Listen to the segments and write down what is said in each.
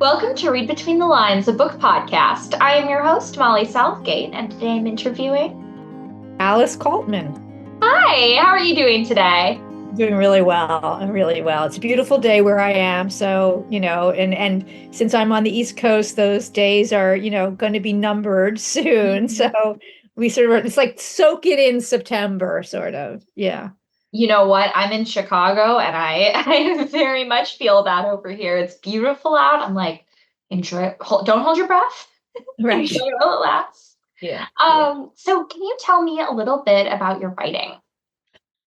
Welcome to Read Between the Lines, a book podcast. I am your host, Molly Southgate, and today I'm interviewing. Alice Kaltman. Hi, how are you doing today? Doing really well, really well. It's a beautiful day where I am. So, and since I'm on the East Coast, those days are, going to be numbered soon. So we sort of, it's like soak it in September, sort of. Yeah. You know what? I'm in Chicago and I very much feel that over here. It's beautiful out. I'm like, enjoy it. Don't hold your breath. Enjoy Right. it while it lasts. Yeah. Yeah. So can you tell me a little bit about your writing?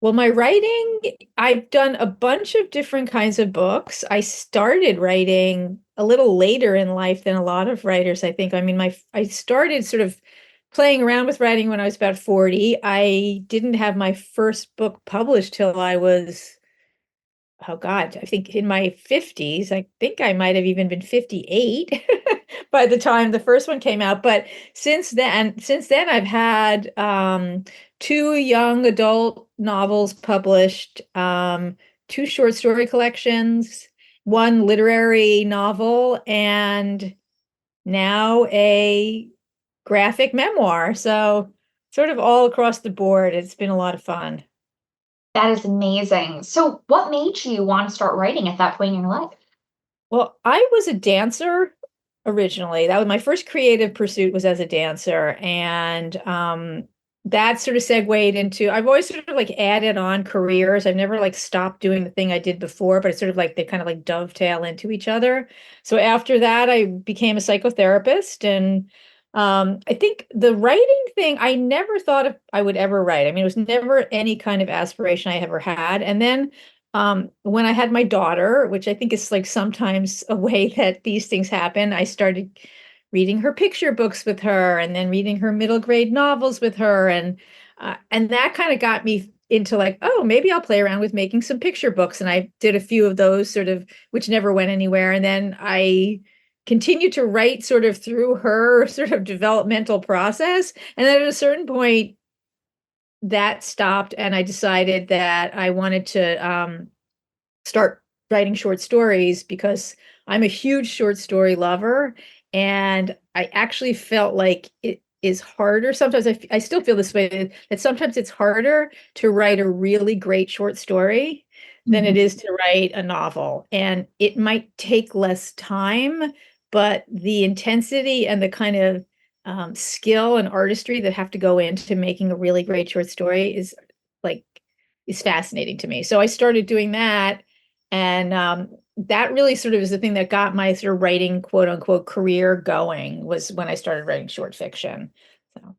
Well, my writing, I've done a bunch of different kinds of books. I started writing a little later in life than a lot of writers, I think. I mean, I started sort of playing around with writing when I was about 40. I didn't have my first book published till I was, oh God, I think in my 50s. I think I might have even been 58 by the time the first one came out. But since then I've had two young adult novels published, two short story collections, one literary novel, and now a graphic memoir. So sort of all across the board, it's been a lot of fun. That is amazing. So what made you want to start writing at that point in your life? Well, I was a dancer originally. That was my first creative pursuit was as a dancer. And that sort of segued into, I've always sort of like added on careers. I've never like stopped doing the thing I did before, but it's sort of like they kind of like dovetail into each other. So after that, I became a psychotherapist. And I think the writing thing, I never thought I would ever write. I mean, it was never any kind of aspiration I ever had. And then when I had my daughter, which I think is like sometimes a way that these things happen, I started reading her picture books with her and then reading her middle grade novels with her. And that kind of got me into like, oh, maybe I'll play around with making some picture books. And I did a few of those sort of, which never went anywhere. And then I continued to write sort of through her sort of developmental process. And then at a certain point, that stopped and I decided that I wanted to start writing short stories because I'm a huge short story lover. And I actually felt like it is harder. Sometimes I still feel this way that sometimes it's harder to write a really great short story than it is to write a novel. And it might take less time, but the intensity and the kind of skill and artistry that have to go into making a really great short story like is fascinating to me. So I started doing that, and that really sort of is the thing that got my sort of writing quote unquote career going was when I started writing short fiction. So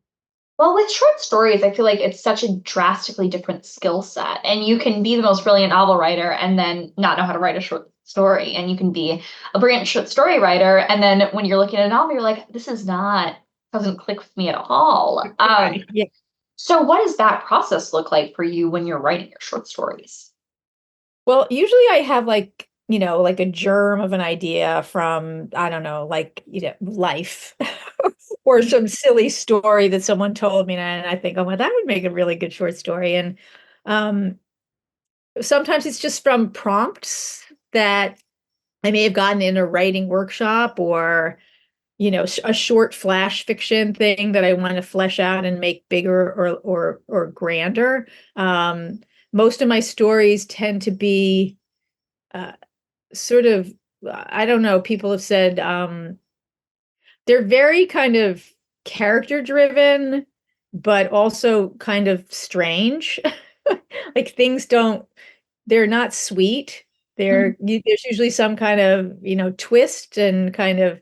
Well, with short stories, I feel like it's such a drastically different skill set. And you can be the most brilliant novel writer and then not know how to write a short story. And you can be a brilliant short story writer. And then when you're looking at a novel, you're like, this is not, doesn't click with me at all. right. Yeah. So what does that process look like for you when you're writing your short stories? Well, usually I have like, like a germ of an idea from, I don't know, like, life or some silly story that someone told me. And I think, oh, well, that would make a really good short story. And um, sometimes it's just from prompts that I may have gotten in a writing workshop or, a short flash fiction thing that I want to flesh out and make bigger or grander. Most of my stories tend to be uh, sort of, I don't know, people have said they're very kind of character driven, but also kind of strange. Like things don't, they're not sweet. There's usually some kind of, twist and kind of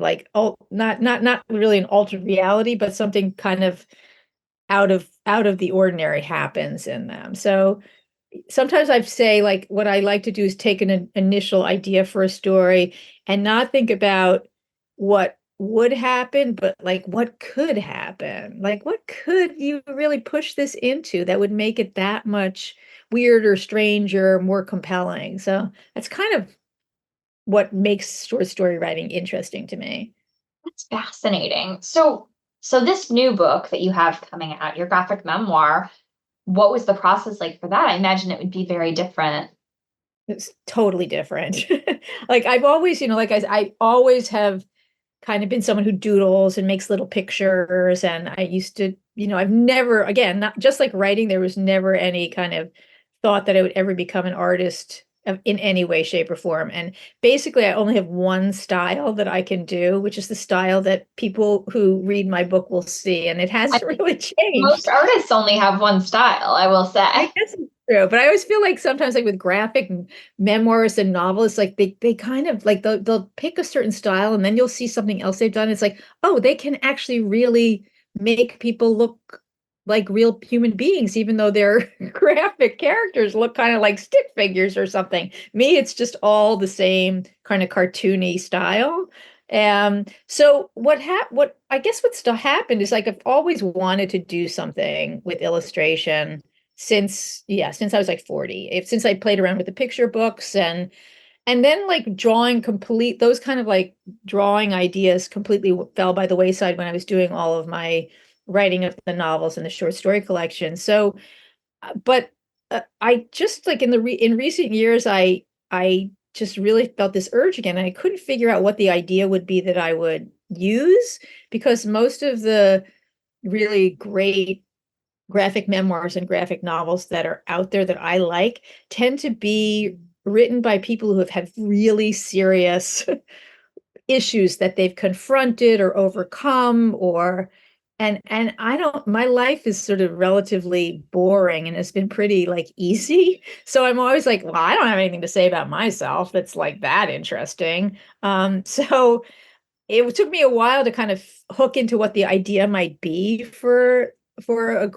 like, oh, not really an altered reality, but something kind of out of the ordinary happens in them. So sometimes I say like what I like to do is take an initial idea for a story and not think about what would happen, but like what could happen. Like what could you really push this into that would make it that much weirder, stranger, more compelling. So that's kind of what makes short story writing interesting to me. That's fascinating. So this new book that you have coming out, your graphic memoir, what was the process like for that? I imagine it would be very different. It's totally different. Like I've always, like I always have kind of been someone who doodles and makes little pictures. And I used to, I've never, again, not just like writing, there was never any kind of thought that I would ever become an artist in any way, shape, or form. And basically, I only have one style that I can do, which is the style that people who read my book will see. And it I hasn't think really most changed. artists only have one style, I will I say. guess it's true, but I always feel like sometimes, like with graphic memoirs and novelists, like they kind of like they'll pick a certain style, and then you'll see something else they've done. It's like, oh, they can actually really make people look like real human beings, even though their graphic characters look kind of like stick figures or something. Me, it's just all the same kind of cartoony style. So what I guess what still happened is like I've always wanted to do something with illustration since I was like 40. Since I played around with the picture books and then like drawing complete those kind of like drawing ideas completely fell by the wayside when I was doing all of my writing of the novels and the short story collection. So but I just like in recent years I just really felt this urge again. And I couldn't figure out what the idea would be that I would use because most of the really great graphic memoirs and graphic novels that are out there that I like tend to be written by people who have had really serious issues that they've confronted or overcome or and I don't my life is sort of relatively boring and it's been pretty like easy. So I'm always like, well, I don't have anything to say about myself that's like that interesting. So it took me a while to kind of hook into what the idea might be for a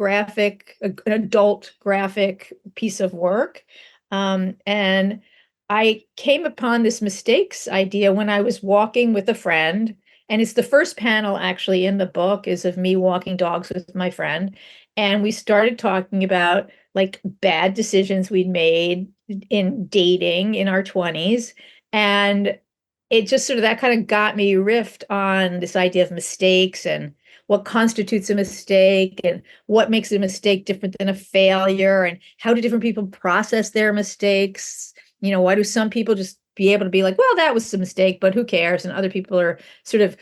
an adult graphic piece of work. And I came upon this mistakes idea when I was walking with a friend. And it's the first panel actually in the book is of me walking dogs with my friend. And we started talking about like bad decisions we'd made in dating in our 20s. And it just sort of that kind of got me riffed on this idea of mistakes and what constitutes a mistake and what makes a mistake different than a failure and how do different people process their mistakes. Why do some people just be able to be like, well, that was a mistake, but who cares? And other people are sort of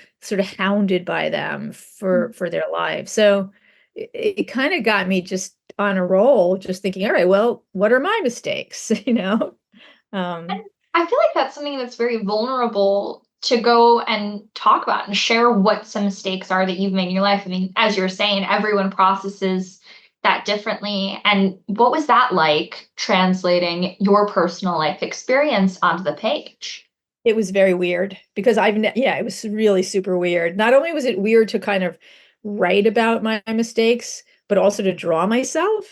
hounded by them for their lives. So it kind of got me just on a roll, just thinking, all right, well, what are my mistakes? And Um, I feel like that's something that's very vulnerable to go and talk about and share what some mistakes are that you've made in your life. I mean, as you're saying, everyone processes that differently. And what was that like translating your personal life experience onto the page? It was very weird because yeah, it was really super weird. Not only was it weird to kind of write about my mistakes, but also to draw myself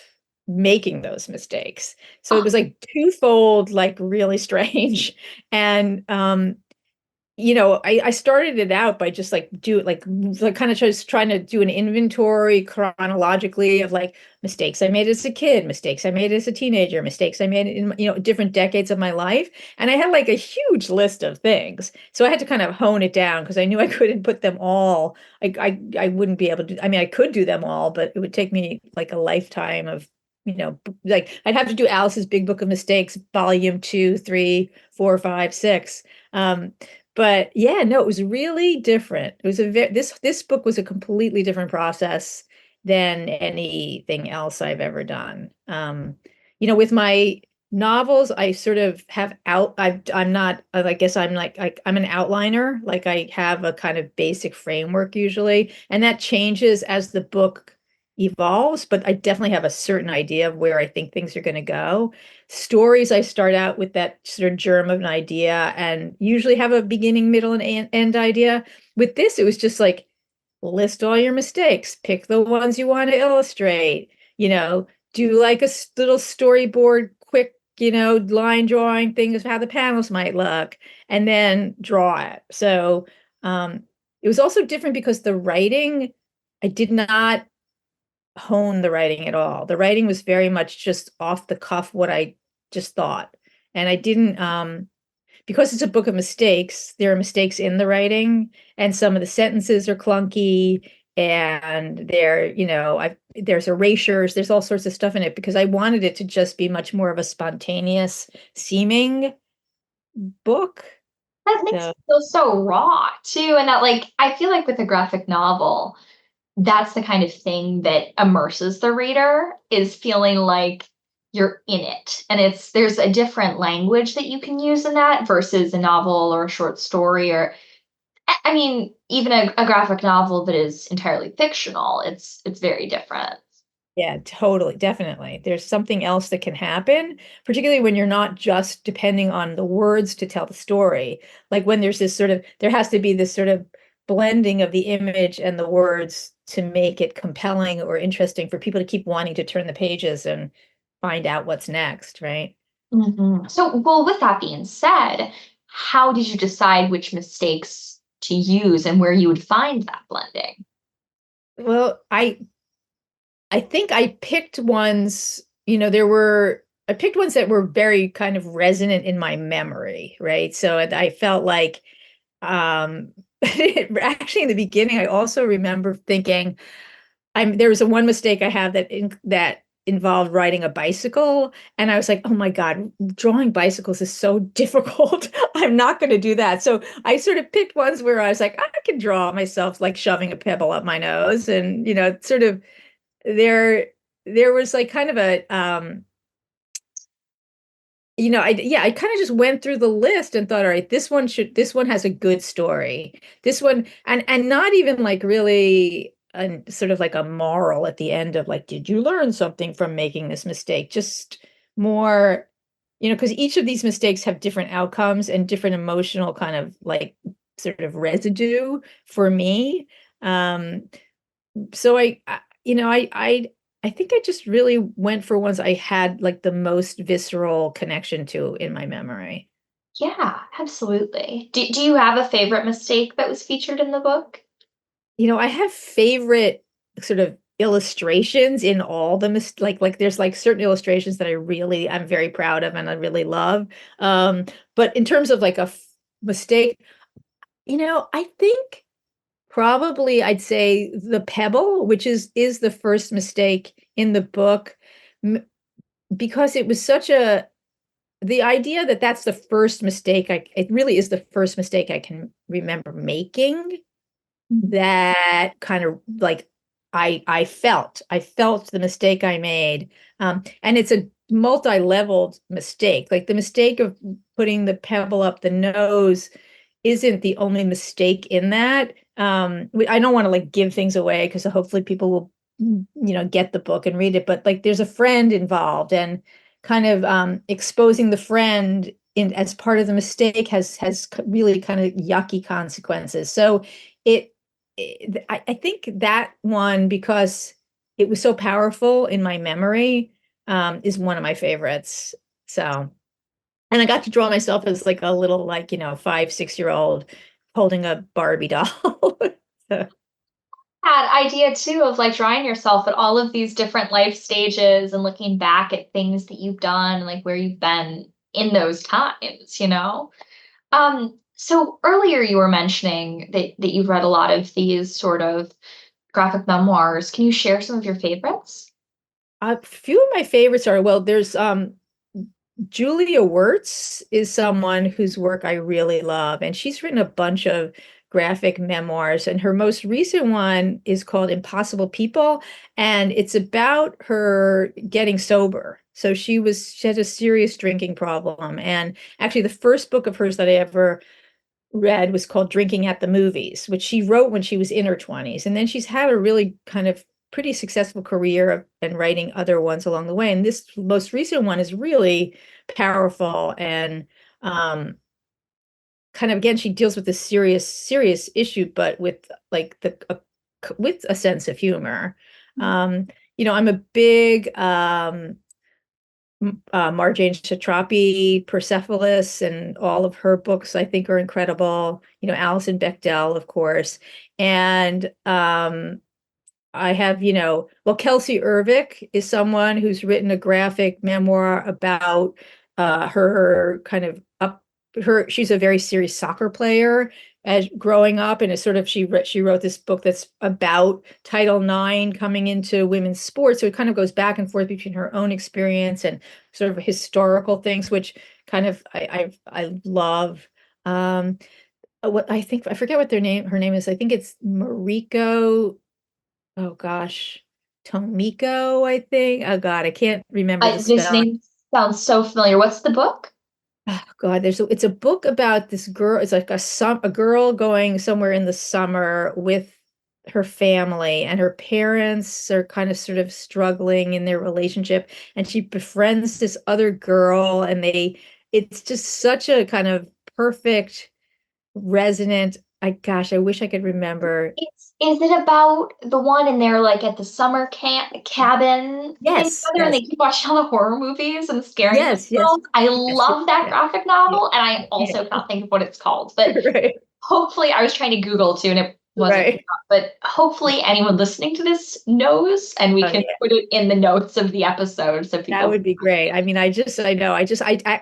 making those mistakes. So it Oh, was like twofold, like really strange. And I started it out by just like kind of just trying to do an inventory chronologically of like mistakes I made as a kid, mistakes I made as a teenager, mistakes I made in different decades of my life. And I had like a huge list of things. So I had to kind of hone it down because I knew I couldn't put them all. I wouldn't be able to, I mean, I could do them all, but it would take me like a lifetime of like I'd have to do Alice's Big Book of Mistakes, volume 2, 3, 4, 5, 6. But yeah, no, it was really different. It was this book was a completely different process than anything else I've ever done. With my novels, I sort of have I'm not, I guess I'm an outliner. Like I have a kind of basic framework usually, and that changes as the book evolves, but I definitely have a certain idea of where I think things are going to go. Stories, I start out with that sort of germ of an idea and usually have a beginning, middle, and end idea. With this, it was just like list all your mistakes, pick the ones you want to illustrate, do like a little storyboard, quick, line drawing thing of how the panels might look, and then draw it. So it was also different because the writing, I did not hone the writing at all. The writing was very much just off the cuff what I just thought. And I didn't because it's a book of mistakes, there are mistakes in the writing and some of the sentences are clunky and there's erasures, there's all sorts of stuff in it because I wanted it to just be much more of a spontaneous seeming book. That makes So it feel so raw too. And that like I feel like with a graphic novel, that's the kind of thing that immerses the reader is feeling like you're in it. And there's a different language that you can use in that versus a novel or a short story or I mean, even a graphic novel that is entirely fictional, it's very different. yeah, totally, definitely. There's something else that can happen, particularly when you're not just depending on the words to tell the story. Like when there has to be this sort of blending of the image and the words to make it compelling or interesting for people to keep wanting to turn the pages and find out what's next, right? So, well, with that being said, how did you decide which mistakes to use and where you would find that blending? Well, I think I picked ones, I picked ones that were very kind of resonant in my memory, right? So I felt like, um, actually in the beginning, I also remember thinking, there was a one mistake I have that involved riding a bicycle, and I was like, oh my God, drawing bicycles is so difficult. I'm not going to do that. So I sort of picked ones where I was like, I can draw myself like shoving a pebble up my nose, and sort of there there was like kind of a I kind of just went through the list and thought, all right, this one has a good story. This one, and not even like really sort of like a moral at the end of like, did you learn something from making this mistake? Just more, because each of these mistakes have different outcomes and different emotional kind of like sort of residue for me. Um, so I think I just really went for ones I had like the most visceral connection to in my memory. Yeah, absolutely. Do you have a favorite mistake that was featured in the book? I have favorite sort of illustrations in all the like there's like certain illustrations that I'm very proud of and I really love. Um, but in terms of like mistake, I think probably I'd say the pebble, which is the first mistake in the book, because it was such a the idea that that's the first mistake it really is the first mistake I can remember making, that kind of like I felt the mistake I made. And it's a multi-leveled mistake. Like the mistake of putting the pebble up the nose isn't the only mistake in that. I don't want to like give things away because hopefully people will, get the book and read it. But like, there's a friend involved, and kind of exposing the friend in as part of the mistake has really kind of yucky consequences. So it, I think that one, because it was so powerful in my memory, is one of my favorites. So. And I got to draw myself as like a little, like, 5, 6 year old holding a Barbie doll. So, That idea too of like drawing yourself at all of these different life stages and looking back at things that you've done and like where you've been in those times, you know? So earlier you were mentioning that you've read a lot of these sort of graphic memoirs. Can you share some of your favorites? a few of my favorites are, well, there's Julia Wirtz is someone whose work I really love, and she's written a bunch of graphic memoirs, and her most recent one is called Impossible People, and it's about her getting sober. So she had a serious drinking problem, and actually the first book of hers that I ever read was called Drinking at the Movies, which she wrote when she was in her 20s. And then she's had a really kind of pretty successful career and writing other ones along the way. And this most recent one is really powerful and kind of, again, she deals with this serious issue, but with like with a sense of humor. Um, I'm a big Marjane Satrapi, Persepolis, and all of her books I think are incredible. Alison Bechdel, of course. And I have, well, Kelsey Urvick is someone who's written a graphic memoir about her kind of she's a very serious soccer player, as growing up, and it's sort of she wrote this book that's about Title IX coming into women's sports. So it kind of goes back and forth between her own experience and sort of historical things, which kind of I love. Um, what I think I forget what her name is. I think it's Mariko. Oh gosh, Tomiko, I think. Oh God, I can't remember the This spelling. name sounds so familiar. What's the book? Oh God, it's a book about this girl. It's like a girl going somewhere in the summer with her family, and her parents are kind of sort of struggling in their relationship, and she befriends this other girl, and it's just such a kind of perfect, resonant. I wish I could remember. Is it about the one and they're like at the summer camp cabin living Yes, together and they yes, keep watching all the horror movies and scaring yes, yes, themselves? I yes, love that yes, graphic yeah, novel, and I yeah, also cannot think of what it's called. But right, hopefully, I was trying to Google too, and it wasn't. right. But hopefully, anyone listening to this knows, and we Oh can yeah. put it in the notes of the episode so That people. would be great. I mean, I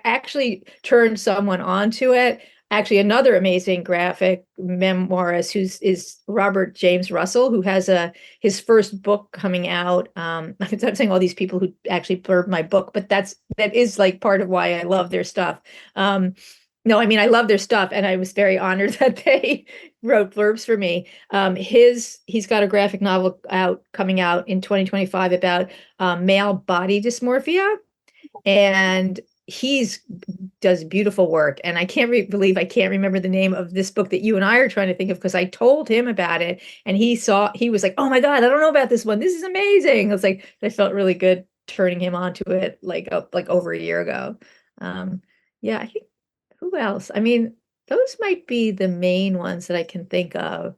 actually turned someone onto it. Actually, another amazing graphic memoirist is Robert James Russell, who has his first book coming out. I'm saying all these people who actually blurb my book, but that is like part of why I love their stuff. Um, no, I mean I love their stuff, and I was very honored that they wrote blurbs for me. He's got a graphic novel coming out in 2025 about male body dysmorphia, and he's does beautiful work. And I can't believe I can't remember the name of this book that you and I are trying to think of, because I told him about it, and he was like, "Oh my God, I don't know about this one. This is amazing." I was like, I felt really good turning him onto it like over a year ago. Yeah, I think who else? I mean, those might be the main ones that I can think of.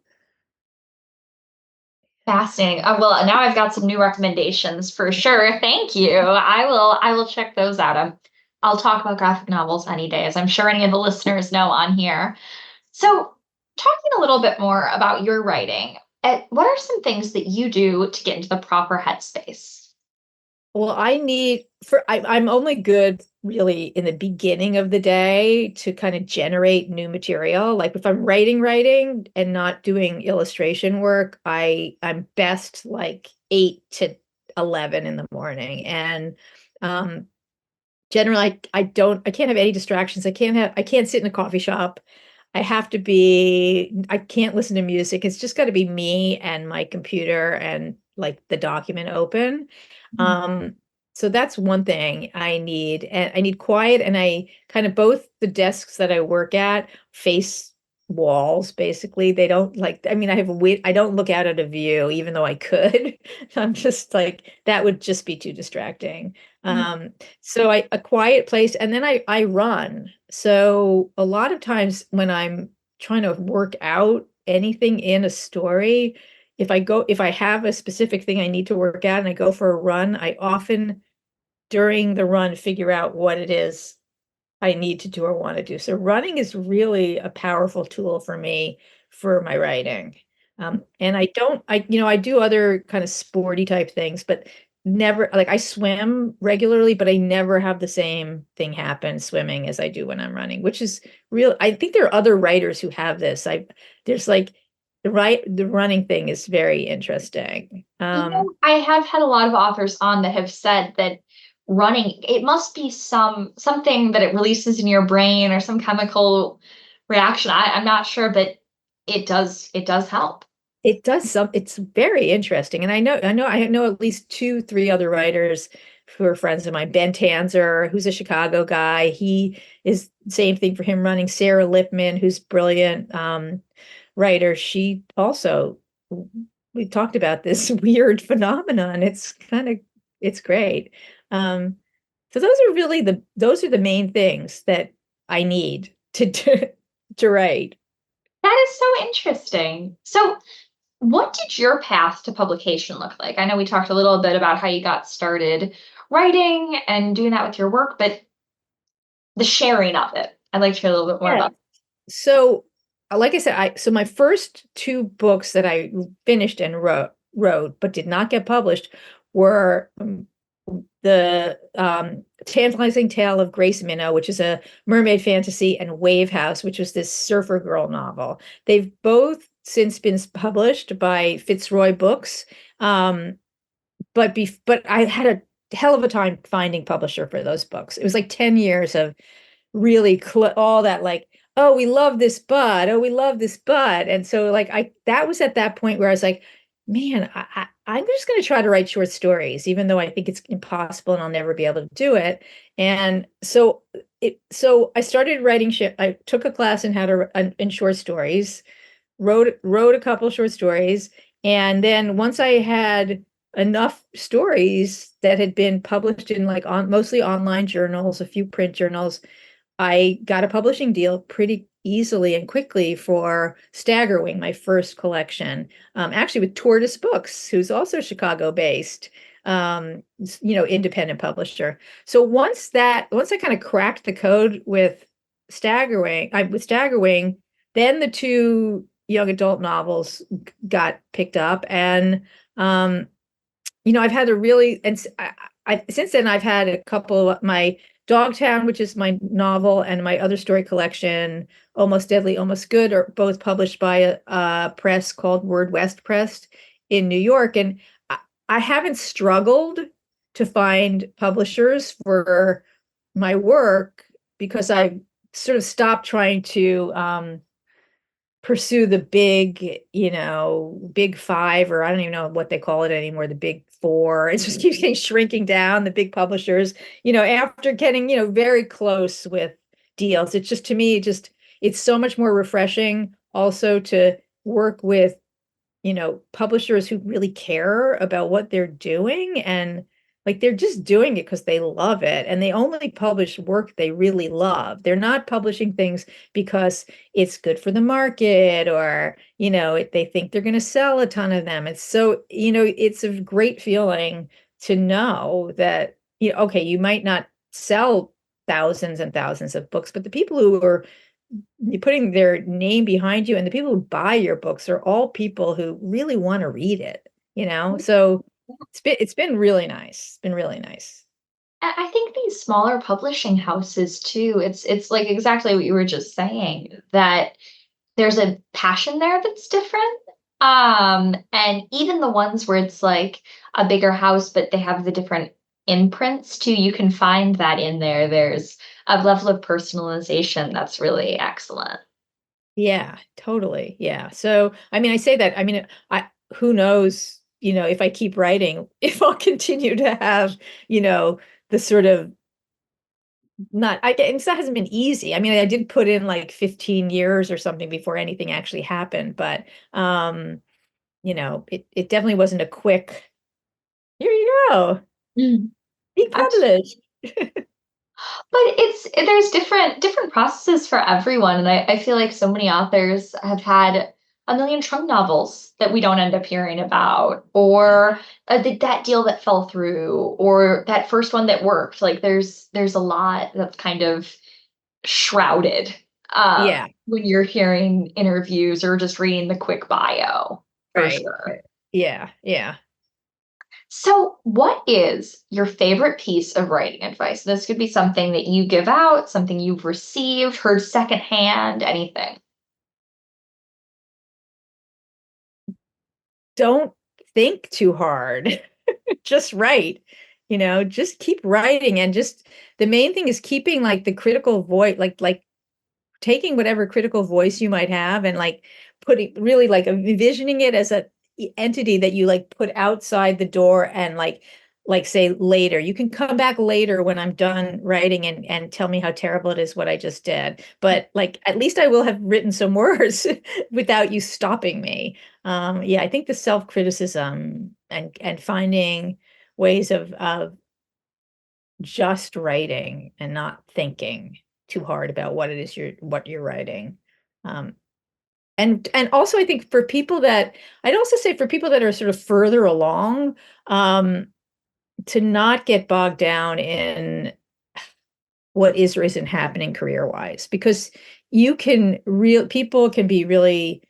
Fascinating. Well, now I've got some new recommendations for sure. Thank you. I will check those out. I'll talk about graphic novels any day, as I'm sure any of the listeners know on here. So, talking a little bit more about your writing, what are some things that you do to get into the proper headspace? Well, I'm only good really in the beginning of the day to kind of generate new material. Like if I'm writing and not doing illustration work, I'm best like 8 to 11 in the morning. And um generally I can't have any distractions. I can't sit in a coffee shop. I can't listen to music. It's just got to be me and my computer and like the document open. Mhm. Um, so that's one thing I need. And I need quiet, and I kind of both the desks that I work at face walls basically. They don't like, I mean, I don't look out at a view even though I could. I'm just like that would just be too distracting. Um, so a quiet place, and then I run. So a lot of times when I'm trying to work out anything in a story, if I have a specific thing I need to work out and I go for a run, I often during the run figure out what it is I need to do or want to do. So running is really a powerful tool for me for my writing. And I do other kind of sporty type things, but never like I swim regularly, but I never have the same thing happen swimming as I do when I'm running, which is real. I think there are other writers who have this. There's like the running thing is very interesting. I have had a lot of authors on that have said that running, it must be something that it releases in your brain or some chemical reaction. I'm not sure, but it does help. It's very interesting. And I know at least two, three other writers who are friends of mine. Ben Tanzer, who's a Chicago guy. He is same thing for him running. Sarah Lipman, who's brilliant writer. She also we talked about this weird phenomenon. It's great. Um, so those are the main things that I need to write. That is so interesting. So, what did your path to publication look like? I know we talked a little bit about how you got started writing and doing that with your work, but the sharing of it, I'd like to hear a little bit more Yeah. about. So, like I said, so my first two books that I finished and wrote but did not get published were the Tantalizing Tale of Grace Minnow, which is a mermaid fantasy, and Wave House, which was this surfer girl novel. They've both since been published by Fitzroy Books. But I had a hell of a time finding publisher for those books. It was like 10 years of really all that, like, oh, we love this bud, oh, we love this bud. And so like I that was at that point where I was like, man, I'm just going to try to write short stories, even though I think it's impossible and I'll never be able to do it. And so I started writing shit. I took a class in how to in short stories, wrote a couple short stories, and then once I had enough stories that had been published in like mostly online journals, a few print journals, I got a publishing deal pretty easily and quickly for Staggerwing, my first collection, actually with Tortoise Books, who's also Chicago based, independent publisher. So once I kind of cracked the code with Staggerwing, then the two young adult novels got picked up, and I've had a really, and since then I've had a couple of my Dogtown, which is my novel, and my other story collection, Almost Deadly, Almost Good, are both published by a press called Word West Press in New York. And I haven't struggled to find publishers for my work because I sort of stopped trying to pursue the big five, or I don't even know what they call it anymore, the big four. It just keeps getting shrinking down, the big publishers, after getting, very close with deals. It's just, to me, it's so much more refreshing also to work with, publishers who really care about what they're doing, and like they're just doing it because they love it, and they only publish work they really love. They're not publishing things because it's good for the market, or they think they're going to sell a ton of them. It's so, it's a great feeling to know that, okay, you might not sell thousands and thousands of books, but the people who are putting their name behind you and the people who buy your books are all people who really want to read it. So it's been really nice. It's been really nice. I think these smaller publishing houses too, it's like exactly what you were just saying, that there's a passion there that's different. And even the ones where it's like a bigger house, but they have the different imprints too, you can find that in there. There's a level of personalization that's really excellent. Yeah, totally. Yeah. So, I mean, I say that, I mean, who knows, if I keep writing, if I'll continue to have, the sort of not, and that hasn't been easy. I mean, I did put in like 15 years or something before anything actually happened, but, it definitely wasn't a quick, here you go, Mm. be published. But there's different processes for everyone, and I feel like so many authors have had a million trunk novels that we don't end up hearing about, or that deal that fell through, or that first one that worked. Like there's a lot that's kind of shrouded Yeah, when you're hearing interviews or just reading the quick bio, for right. sure. Yeah, yeah. So, what is your favorite piece of writing advice? This could be something that you give out, something you've received, heard secondhand, anything. Don't think too hard. Just write, just keep writing, and just the main thing is keeping like the critical voice, like taking whatever critical voice you might have, and like putting really like envisioning it as a entity that you like put outside the door, and like say later, you can come back later when I'm done writing, and tell me how terrible it is what I just did, but like at least I will have written some words without you stopping me. Yeah, I think the self-criticism and finding ways of just writing and not thinking too hard about what you're writing. Um, and also I think for people that I'd also say for people that are sort of further along, to not get bogged down in what is or isn't happening career wise, because people can be really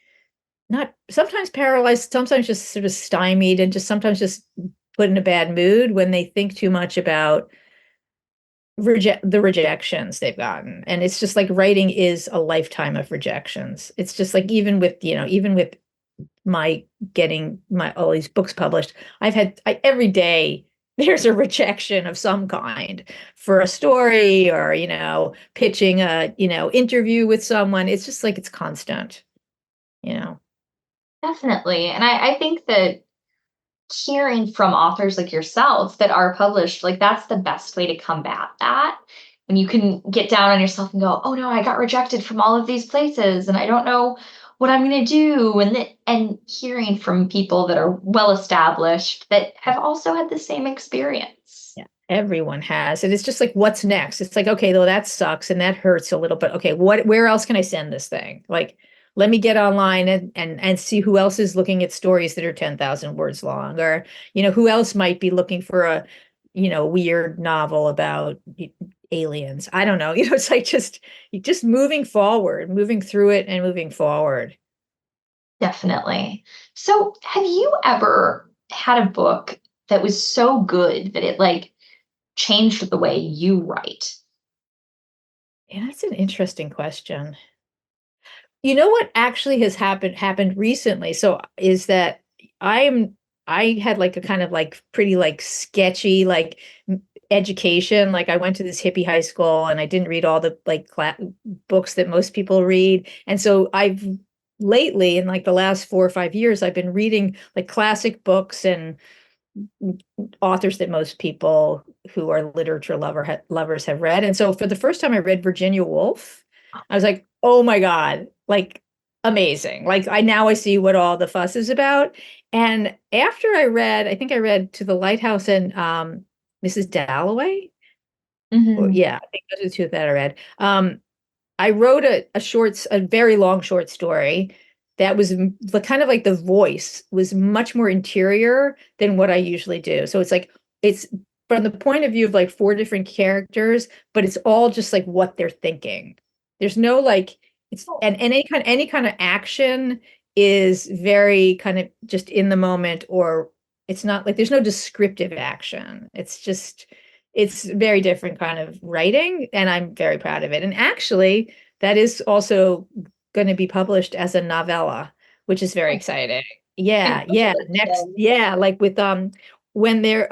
not sometimes paralyzed, sometimes just sort of stymied, and just sometimes just put in a bad mood when they think too much about the rejections they've gotten. And it's just like writing is a lifetime of rejections. It's just like even with my getting my all these books published, every day there's a rejection of some kind for a story or, pitching a, interview with someone. It's just like it's constant, you know. Definitely. And I think that hearing from authors like yourself that are published, like that's the best way to combat that. When you can get down on yourself and go, oh no, I got rejected from all of these places and I don't know what I'm going to do. And hearing from people that are well established that have also had the same experience. Yeah, everyone has. And it's just like, what's next? It's like, okay, well, that sucks and that hurts a little bit. Okay, where else can I send this thing? Like, let me get online and see who else is looking at stories that are 10,000 words long, or, who else might be looking for a, weird novel about aliens. I don't know. It's like just moving forward, moving through it and moving forward. Definitely. So, have you ever had a book that was so good that it like changed the way you write? Yeah, that's an interesting question. You know what actually has happened recently? So is that I'm I had like a kind of like pretty like sketchy like education. Like I went to this hippie high school and I didn't read all the like books that most people read. And so I've lately in like the last 4 or 5 years, I've been reading like classic books and authors that most people who are literature lovers have read. And so for the first time I read Virginia Woolf, I was like, "Oh my God, like amazing." Like I see what all the fuss is about. And after I think I read To the Lighthouse and Mrs. Dalloway. Or Hmm. yeah, I think those are the two that I read. I wrote a very long short story that was kind of like the voice was much more interior than what I usually do. So it's from the point of view of like four different characters, but it's all just like what they're thinking. There's no like it's and any kind of action is very kind of just in the moment, or it's not like there's no descriptive action. It's very different kind of writing, and I'm very proud of it. And actually, that is also going to be published as a novella, which is very exciting. Yeah, yeah. Next, Congratulations. yeah, like with when they're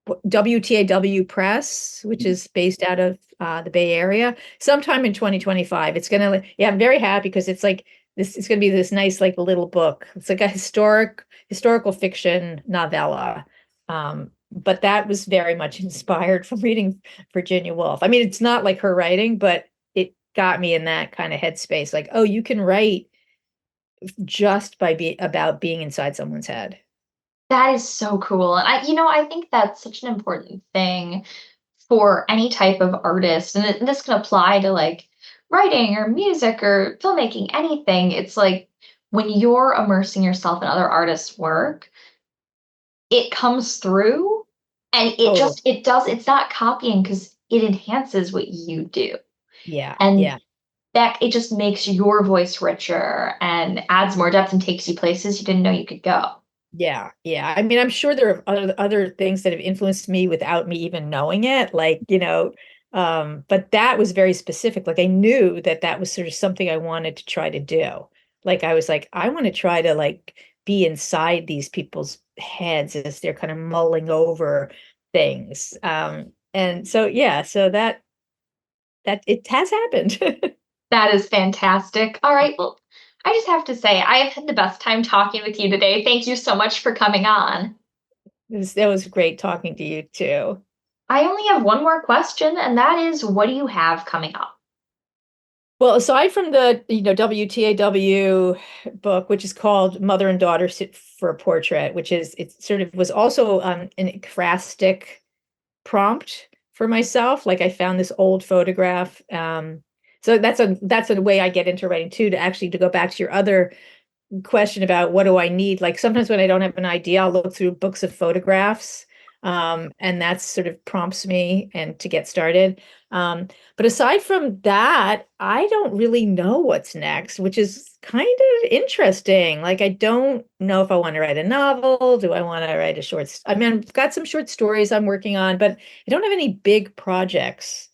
WTAW Press, which is based out of the Bay Area, sometime in 2025. It's gonna, yeah, I'm very happy because it's like this. It's gonna be this nice like little book. It's like a historical fiction novella. But that was very much inspired from reading Virginia Woolf. I mean, it's not like her writing, but it got me in that kind of headspace. Like, oh, you can write just by about being inside someone's head. That is so cool. And I think that's such an important thing for any type of artist. And this can apply to like writing or music or filmmaking, anything. It's like when you're immersing yourself in other artists' work, it comes through and Total. it's not copying because it enhances what you do. Yeah, And yeah. that it just makes your voice richer and adds more depth and takes you places you didn't know you could go. Yeah, yeah. I mean, I'm sure there are other things that have influenced me without me even knowing it. Like, but that was very specific. Like I knew that that was sort of something I wanted to try to do. Like I was like, I want to try to like be inside these people's heads as they're kind of mulling over things. And so yeah, so that it has happened. That is fantastic. All right. Well, I just have to say, I have had the best time talking with you today. Thank you so much for coming on. That was great talking to you too. I only have one more question, and that is, what do you have coming up? Well, aside from the, WTAW book, which is called Mother and Daughter Sit for a Portrait, which is, it sort of was also an ekphrastic prompt for myself. Like I found this old photograph. So that's a way I get into writing too, to actually to go back to your other question about what do I need. Like sometimes when I don't have an idea, I'll look through books of photographs And that sort of prompts me and to get started. But aside from that, I don't really know what's next, which is kind of interesting. Like, I don't know if I want to write a novel. Do I want to write a I mean, I've got some short stories I'm working on, but I don't have any big projects.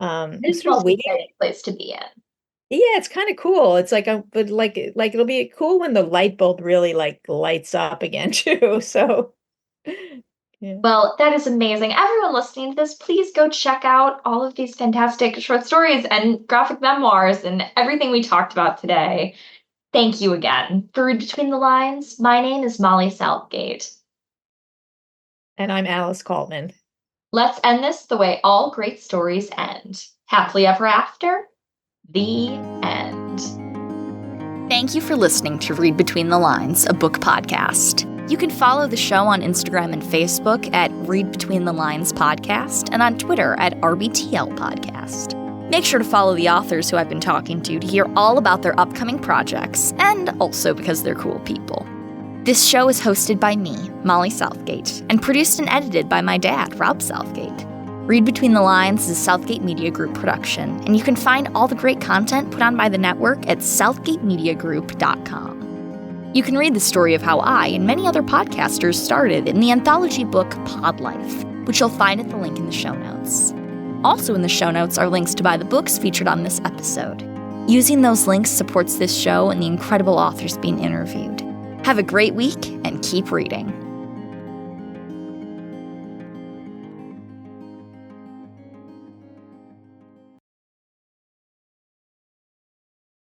I'm This is sort of also an waiting. exciting place to be in. Yeah, it's kind of cool. It's like, but like it'll be cool when the light bulb really like lights up again too. So, yeah. Well, that is amazing. Everyone listening to this, please go check out all of these fantastic short stories and graphic memoirs and everything we talked about today. Thank you again. For Read Between the Lines, my name is Molly Southgate. And I'm Alice Kaltman. Let's end this the way all great stories end. Happily ever after, the end. Thank you for listening to Read Between the Lines, a book podcast. You can follow the show on Instagram and Facebook at Read Between the Lines Podcast and on Twitter at RBTL Podcast. Make sure to follow the authors who I've been talking to hear all about their upcoming projects, and also because they're cool people. This show is hosted by me, Molly Southgate, and produced and edited by my dad, Rob Southgate. Read Between the Lines is a Southgate Media Group production, and you can find all the great content put on by the network at southgatemediagroup.com. You can read the story of how I and many other podcasters started in the anthology book Pod Life, which you'll find at the link in the show notes. Also in the show notes are links to buy the books featured on this episode. Using those links supports this show and the incredible authors being interviewed. Have a great week and keep reading.